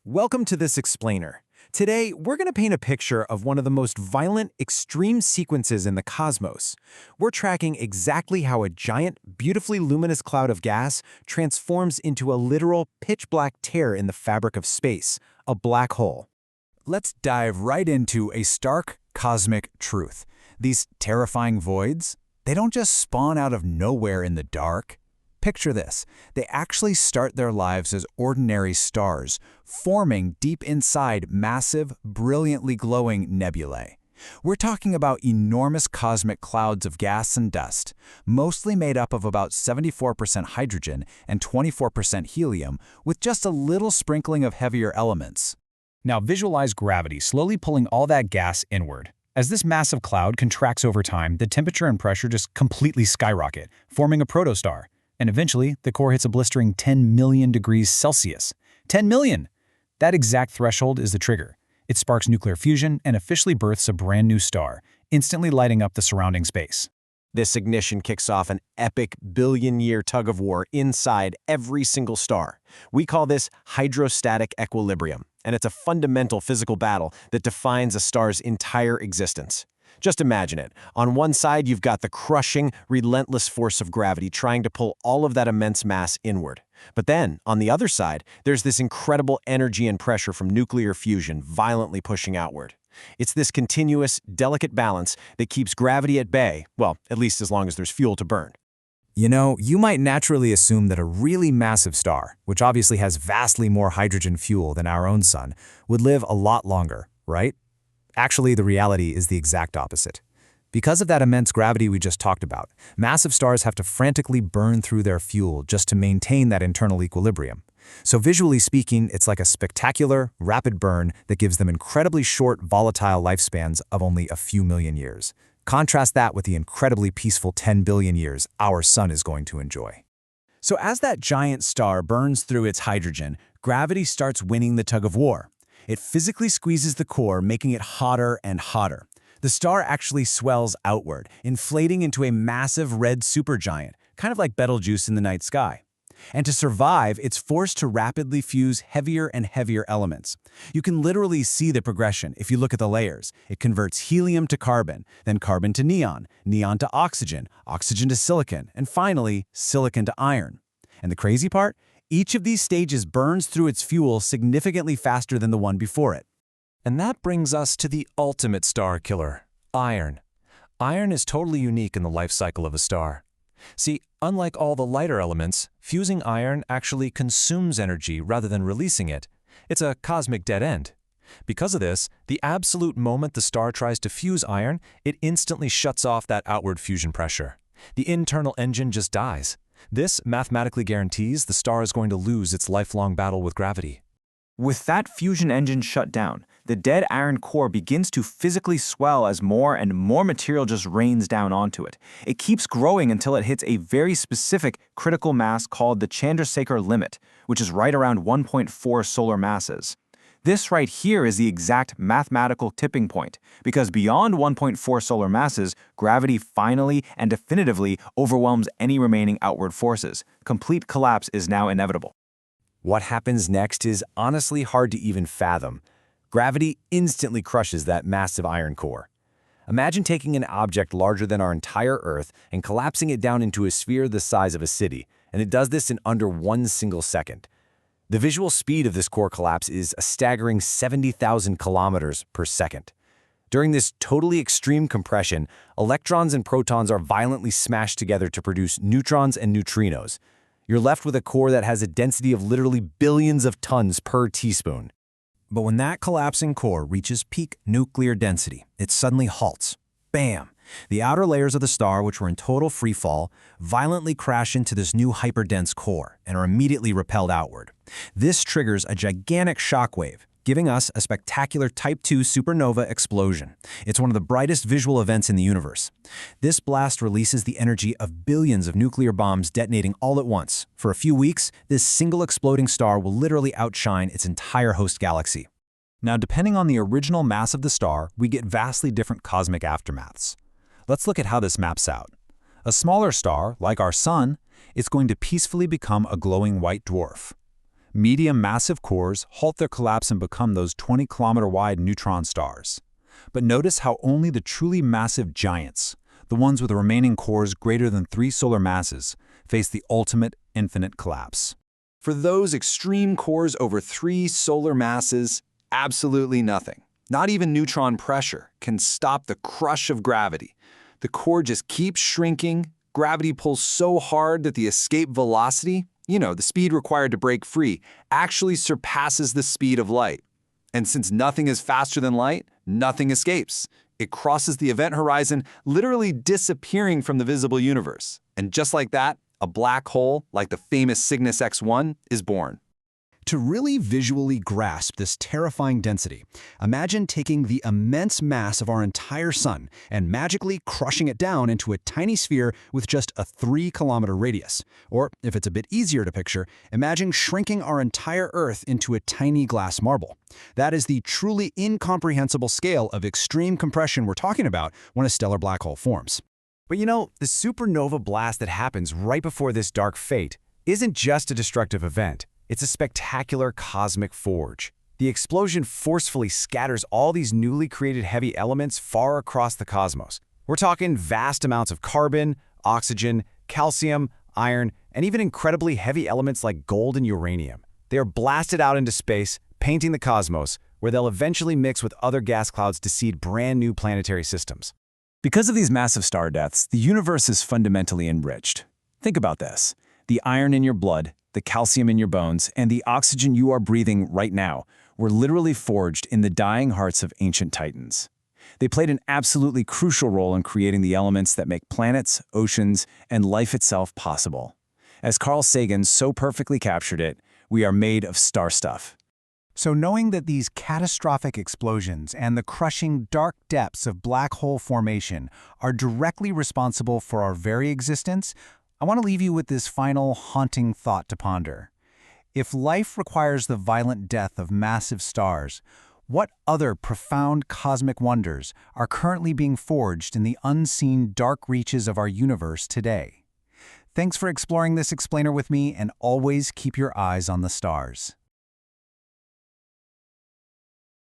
Welcome to this explainer. Today, we're going to paint a picture of one of the most violent, extreme sequences in the cosmos. We're tracking exactly how a giant, beautifully luminous cloud of gas transforms into a literal pitch-black tear in the fabric of space, a black hole. Let's dive right into a stark cosmic truth. These terrifying voids, they don't just spawn out of nowhere in the dark. Picture this. They actually start their lives as ordinary stars, forming deep inside massive, brilliantly glowing nebulae. We're talking about enormous cosmic clouds of gas and dust, mostly made up of about 74% hydrogen and 24% helium, with just a little sprinkling of heavier elements. Now visualize gravity slowly pulling all that gas inward. As this massive cloud contracts over time, the temperature and pressure just completely skyrocket, forming a protostar. And eventually, the core hits a blistering 10 million degrees Celsius. 10 million! That exact threshold is the trigger. It sparks nuclear fusion and officially births a brand new star, instantly lighting up the surrounding space. This ignition kicks off an epic billion-year tug-of-war inside every single star. We call this hydrostatic equilibrium, and it's a fundamental physical battle that defines a star's entire existence. Just imagine it. On one side, you've got the crushing, relentless force of gravity trying to pull all of that immense mass inward. But then, on the other side, there's this incredible energy and pressure from nuclear fusion violently pushing outward. It's this continuous, delicate balance that keeps gravity at bay, well, at least as long as there's fuel to burn. You know, you might naturally assume that a really massive star, which obviously has vastly more hydrogen fuel than our own sun, would live a lot longer, right? Actually, the reality is the exact opposite. Because of that immense gravity we just talked about, massive stars have to frantically burn through their fuel just to maintain that internal equilibrium. So visually speaking, it's like a spectacular, rapid burn that gives them incredibly short, volatile lifespans of only a few million years. Contrast that with the incredibly peaceful 10 billion years our sun is going to enjoy. So as that giant star burns through its hydrogen, gravity starts winning the tug-of-war. It physically squeezes the core, making it hotter and hotter. The star actually swells outward, inflating into a massive red supergiant, kind of like Betelgeuse in the night sky. And to survive, it's forced to rapidly fuse heavier and heavier elements. You can literally see the progression if you look at the layers. It converts helium to carbon, then carbon to neon, neon to oxygen, oxygen to silicon, and finally, silicon to iron. And the crazy part? Each of these stages burns through its fuel significantly faster than the one before it. And that brings us to the ultimate star killer, iron. Iron is totally unique in the life cycle of a star. See, unlike all the lighter elements, fusing iron actually consumes energy rather than releasing it. It's a cosmic dead end. Because of this, the absolute moment the star tries to fuse iron, it instantly shuts off that outward fusion pressure. The internal engine just dies. This mathematically guarantees the star is going to lose its lifelong battle with gravity. With that fusion engine shut down, the dead iron core begins to physically swell as more and more material just rains down onto it. It keeps growing until it hits a very specific critical mass called the Chandrasekhar limit, which is right around 1.4 solar masses. This right here is the exact mathematical tipping point, because beyond 1.4 solar masses, gravity finally and definitively overwhelms any remaining outward forces. Complete collapse is now inevitable. What happens next is honestly hard to even fathom. Gravity instantly crushes that massive iron core. Imagine taking an object larger than our entire Earth and collapsing it down into a sphere the size of a city, and it does this in under 1 single second. The visual speed of this core collapse is a staggering 70,000 kilometers per second. During this totally extreme compression, electrons and protons are violently smashed together to produce neutrons and neutrinos. You're left with a core that has a density of literally billions of tons per teaspoon. But when that collapsing core reaches peak nuclear density, it suddenly halts. Bam! The outer layers of the star, which were in total freefall, violently crash into this new hyperdense core and are immediately repelled outward. This triggers a gigantic shockwave, giving us a spectacular Type II supernova explosion. It's one of the brightest visual events in the universe. This blast releases the energy of billions of nuclear bombs detonating all at once. For a few weeks, this single exploding star will literally outshine its entire host galaxy. Now, depending on the original mass of the star, we get vastly different cosmic aftermaths. Let's look at how this maps out. A smaller star, like our sun, is going to peacefully become a glowing white dwarf. Medium massive cores halt their collapse and become those 20-kilometer-wide neutron stars. But notice how only the truly massive giants, the ones with remaining cores greater than 3 solar masses, face the ultimate infinite collapse. For those extreme cores over 3 solar masses, absolutely nothing, not even neutron pressure, can stop the crush of gravity. The core just keeps shrinking. Gravity pulls so hard that the escape velocity, the speed required to break free, actually surpasses the speed of light. And since nothing is faster than light, nothing escapes. It crosses the event horizon, literally disappearing from the visible universe. And just like that, a black hole, like the famous Cygnus X1, is born. To really visually grasp this terrifying density, imagine taking the immense mass of our entire sun and magically crushing it down into a tiny sphere with just a 3-kilometer radius. Or, if it's a bit easier to picture, imagine shrinking our entire Earth into a tiny glass marble. That is the truly incomprehensible scale of extreme compression we're talking about when a stellar black hole forms. But the supernova blast that happens right before this dark fate isn't just a destructive event. It's a spectacular cosmic forge. The explosion forcefully scatters all these newly created heavy elements far across the cosmos. We're talking vast amounts of carbon, oxygen, calcium, iron, and even incredibly heavy elements like gold and uranium. They are blasted out into space, painting the cosmos, where they'll eventually mix with other gas clouds to seed brand new planetary systems. Because of these massive star deaths, the universe is fundamentally enriched. Think about this. The iron in your blood, the calcium in your bones, and the oxygen you are breathing right now were literally forged in the dying hearts of ancient titans. They played an absolutely crucial role in creating the elements that make planets, oceans, and life itself possible. As Carl Sagan so perfectly captured it, we are made of star stuff. So knowing that these catastrophic explosions and the crushing dark depths of black hole formation are directly responsible for our very existence, I want to leave you with this final haunting thought to ponder. If life requires the violent death of massive stars, what other profound cosmic wonders are currently being forged in the unseen dark reaches of our universe today? Thanks for exploring this explainer with me, and always keep your eyes on the stars.